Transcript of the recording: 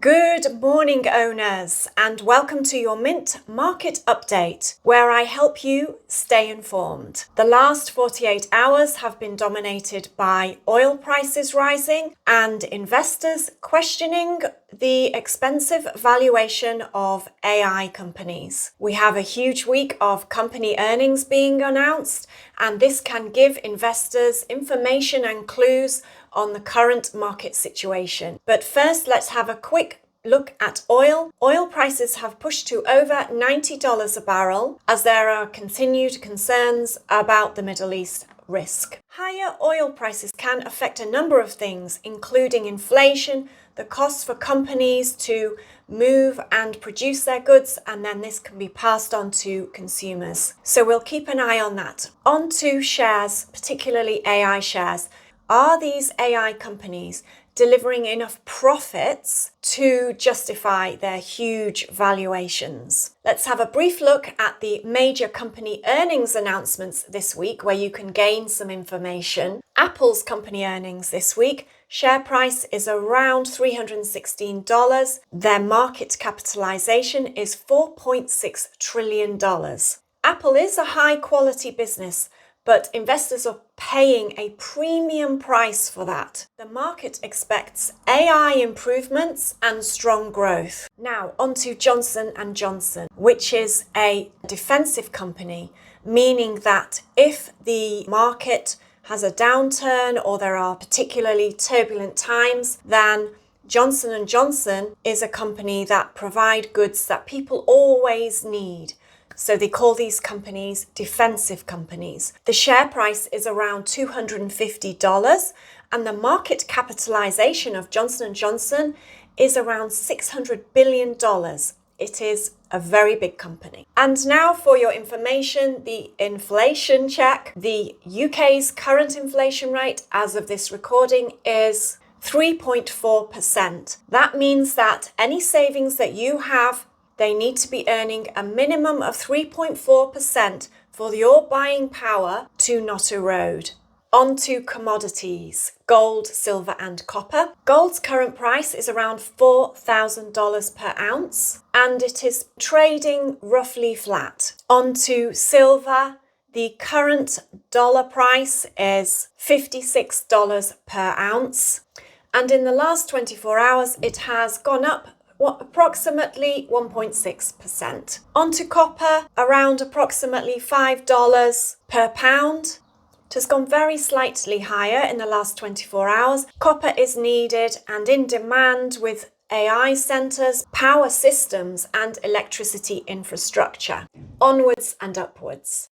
Good morning, owners, and welcome to your Mint Market Update, where I help you stay informed. The last 48 hours have been dominated by oil prices rising and investors questioning the expensive valuation of AI companies. We have a huge week of company earnings being announced, and this can give investors information and clues on the current market situation. But first, let's have a quick look at oil. Oil prices have pushed to over $90 a barrel as there are continued concerns about the Middle East risk. Higher oil prices can affect a number of things, including inflation, the costs for companies to move and produce their goods, and then this can be passed on to consumers. So we'll keep an eye on that. On to shares, particularly AI shares. Are these AI companies delivering enough profits to justify their huge valuations? Let's have a brief look at the major company earnings announcements this week, where you can gain some information. Apple's company earnings this week. Share price is around $316. Their market capitalization is $4.6 trillion. Apple is a high quality business, but investors are paying a premium price for that. The market expects AI improvements and strong growth. Now, on to Johnson & Johnson, which is a defensive company, meaning that if the market has a downturn or there are particularly turbulent times, then Johnson & Johnson is a company that provide goods that people always need. So they call these companies defensive companies. The share price is around $250 and the market capitalization of Johnson & Johnson is around $600 billion. It is a very big company. And now for your information, the inflation check. The UK's current inflation rate as of this recording is 3.4%. That means that any savings that you have, they need to be earning a minimum of 3.4% for your buying power to not erode. On to commodities, gold, silver and copper. Gold's current price is around $4,000 per ounce and it is trading roughly flat. On to silver. The current dollar price is $56 per ounce and in the last 24 hours it has gone up approximately 1.6%. On to copper, around approximately $5 per pound. It has gone very slightly higher in the last 24 hours. Copper is needed and in demand with AI centers, power systems and electricity infrastructure. Onwards and upwards.